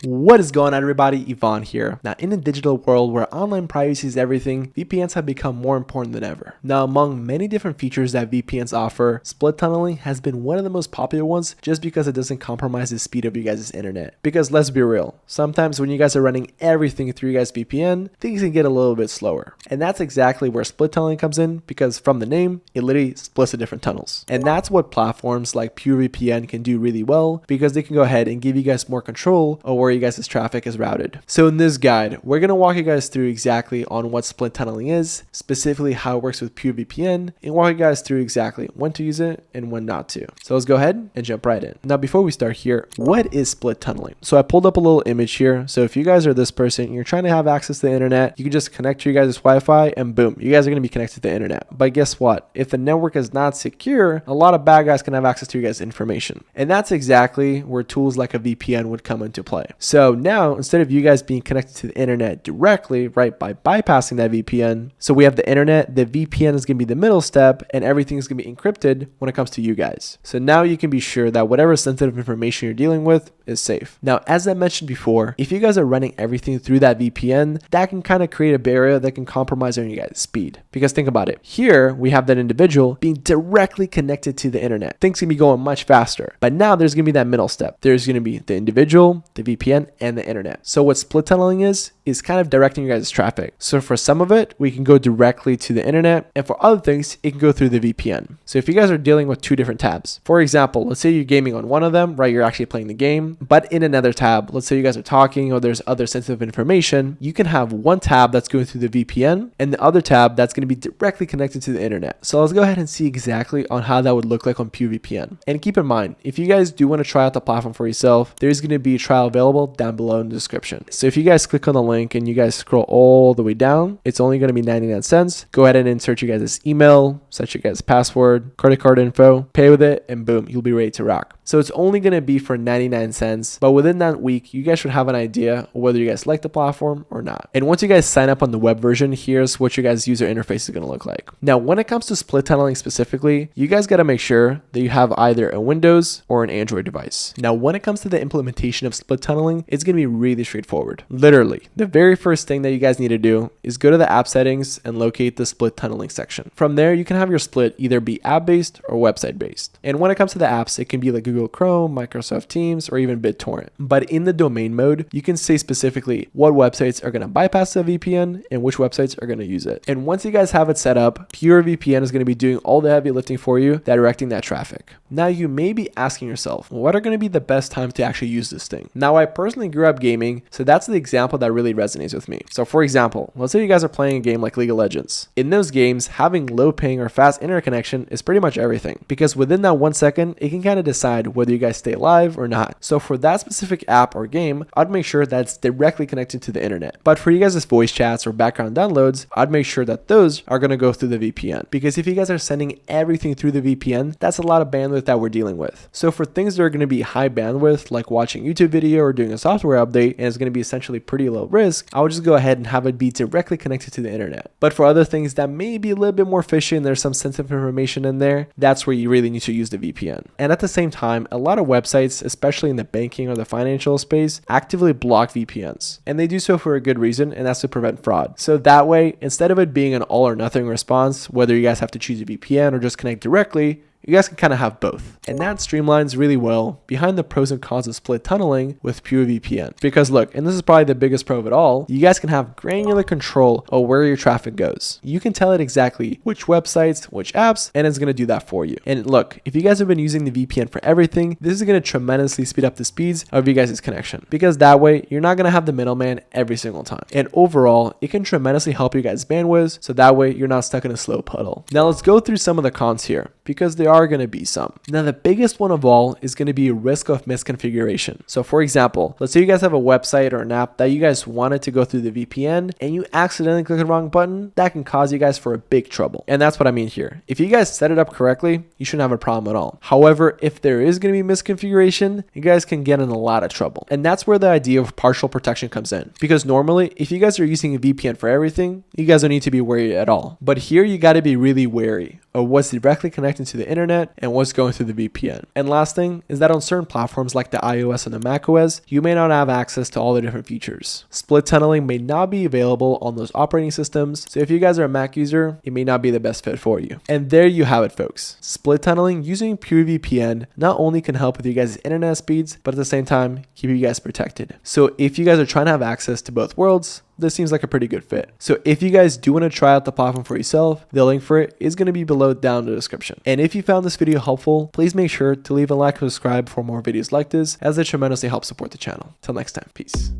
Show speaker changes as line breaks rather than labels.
What is going on, everybody? Yvonne here. Now, in a digital world where online privacy is everything, VPNs have become more important than ever. Now, among many different features that VPNs offer, split tunneling has been one of the most popular ones just because it doesn't compromise the speed of you guys' internet. Because let's be real, sometimes when you guys are running everything through your guys' VPN, things can get a little bit slower. And that's exactly where split tunneling comes in, because from the name, it literally splits the different tunnels. And that's what platforms like PureVPN can do really well, because they can go ahead and give you guys more control over where you guys' traffic is routed. So in this guide, we're going to walk you guys through exactly on what split tunneling is, specifically how it works with PureVPN, and walk you guys through exactly when to use it and when not to. So let's go ahead and jump right in. Now, before we start here, what is split tunneling? So I pulled up a little image here. So if you guys are this person, you're trying to have access to the internet, you can just connect to your guys' Wi-Fi and boom, you guys are going to be connected to the internet. But guess what? If the network is not secure, a lot of bad guys can have access to your guys' information. And that's exactly where tools like a VPN would come into play. So now, instead of you guys being connected to the internet directly, right, by bypassing that VPN, so we have the internet, the VPN is going to be the middle step, and everything is going to be encrypted when it comes to you guys. So now you can be sure that whatever sensitive information you're dealing with is safe. Now, as I mentioned before, if you guys are running everything through that VPN, that can kind of create a barrier that can compromise on your guys' speed. Because think about it. Here, we have that individual being directly connected to the internet. Things can be going much faster. But now there's going to be that middle step. There's going to be the individual, the VPN, and the internet. So what split tunneling is kind of directing your guys' traffic. So for some of it, we can go directly to the internet. And for other things, it can go through the VPN. So if you guys are dealing with two different tabs, for example, let's say you're gaming on one of them, right? You're actually playing the game, but in another tab, let's say you guys are talking or there's other sensitive information, you can have one tab that's going through the VPN and the other tab that's going to be directly connected to the internet. So let's go ahead and see exactly on how that would look like on PureVPN. And keep in mind, if you guys do want to try out the platform for yourself, there's going to be a trial available down below in the description. So if you guys click on the link and you guys scroll all the way down, it's only going to be 99 cents. Go ahead and insert your guys' email, set your guys' password, credit card info, pay with it, and boom, you'll be ready to rock. So it's only going to be for 99 cents, but within that week, you guys should have an idea of whether you guys like the platform or not. And once you guys sign up on the web version, here's what your guys' user interface is going to look like. Now, when it comes to split tunneling specifically, you guys got to make sure that you have either a Windows or an Android device. Now, when it comes to the implementation of split tunneling, it's going to be really straightforward. Literally, the very first thing that you guys need to do is go to the app settings and locate the split tunneling section. From there, you can have your split either be app-based or website-based. And when it comes to the apps, it can be like Google Chrome, Microsoft Teams, or even BitTorrent. But in the domain mode, you can say specifically what websites are going to bypass the VPN and which websites are going to use it. And once you guys have it set up, PureVPN is going to be doing all the heavy lifting for you, directing that traffic. Now, you may be asking yourself, what are going to be the best times to actually use this thing? Now, I personally grew up gaming, so that's the example that really resonates with me. So for example, let's say you guys are playing a game like League of Legends. In those games, having low ping or fast internet connection is pretty much everything, because within that 1 second, it can kind of decide whether you guys stay live or not. So for that specific app or game, I'd make sure that it's directly connected to the internet. But for you guys' voice chats or background downloads, I'd make sure that those are going to go through the VPN, because if you guys are sending everything through the VPN, that's a lot of bandwidth that we're dealing with. So for things that are going to be high bandwidth, like watching YouTube video or doing a software update, and it's going to be essentially pretty low risk, I would just go ahead and have it be directly connected to the internet. But for other things that may be a little bit more fishy and there's some sensitive information in there, that's where you really need to use the VPN. And at the same time, a lot of websites, especially in the banking or the financial space, actively block VPNs. And they do so for a good reason, and that's to prevent fraud. So that way, instead of it being an all or nothing response, whether you guys have to choose a VPN or just connect directly, you guys can kind of have both. And that streamlines really well behind the pros and cons of split tunneling with PureVPN. Because look, and this is probably the biggest pro of it all, you guys can have granular control of where your traffic goes. You can tell it exactly which websites, which apps, and it's going to do that for you. And look, if you guys have been using the VPN for everything, this is going to tremendously speed up the speeds of you guys' connection. Because that way, you're not going to have the middleman every single time. And overall, it can tremendously help you guys' bandwidth, so that way you're not stuck in a slow puddle. Now let's go through some of the cons here, because there are going to be some. Now, the biggest one of all is going to be a risk of misconfiguration. So for example, let's say you guys have a website or an app that you guys wanted to go through the VPN and you accidentally click the wrong button, that can cause you guys for a big trouble. And that's what I mean here. If you guys set it up correctly, you shouldn't have a problem at all. However, if there is going to be misconfiguration, you guys can get in a lot of trouble. And that's where the idea of partial protection comes in. Because normally, if you guys are using a VPN for everything, you guys don't need to be worried at all. But here you got to be really wary of what's directly connected to the internet and what's going through the VPN. And last thing is that on certain platforms like the iOS and the macOS, you may not have access to all the different features. Split tunneling may not be available on those operating systems, so if you guys are a Mac user, it may not be the best fit for you. And there you have it, folks. Split tunneling using PureVPN not only can help with you guys' internet speeds, but at the same time, keep you guys protected. So if you guys are trying to have access to both worlds, this seems like a pretty good fit. So if you guys do want to try out the platform for yourself, the link for it is going to be below down in the description. And if you found this video helpful, please make sure to leave a like and subscribe for more videos like this, as it tremendously helps support the channel. Till next time, peace.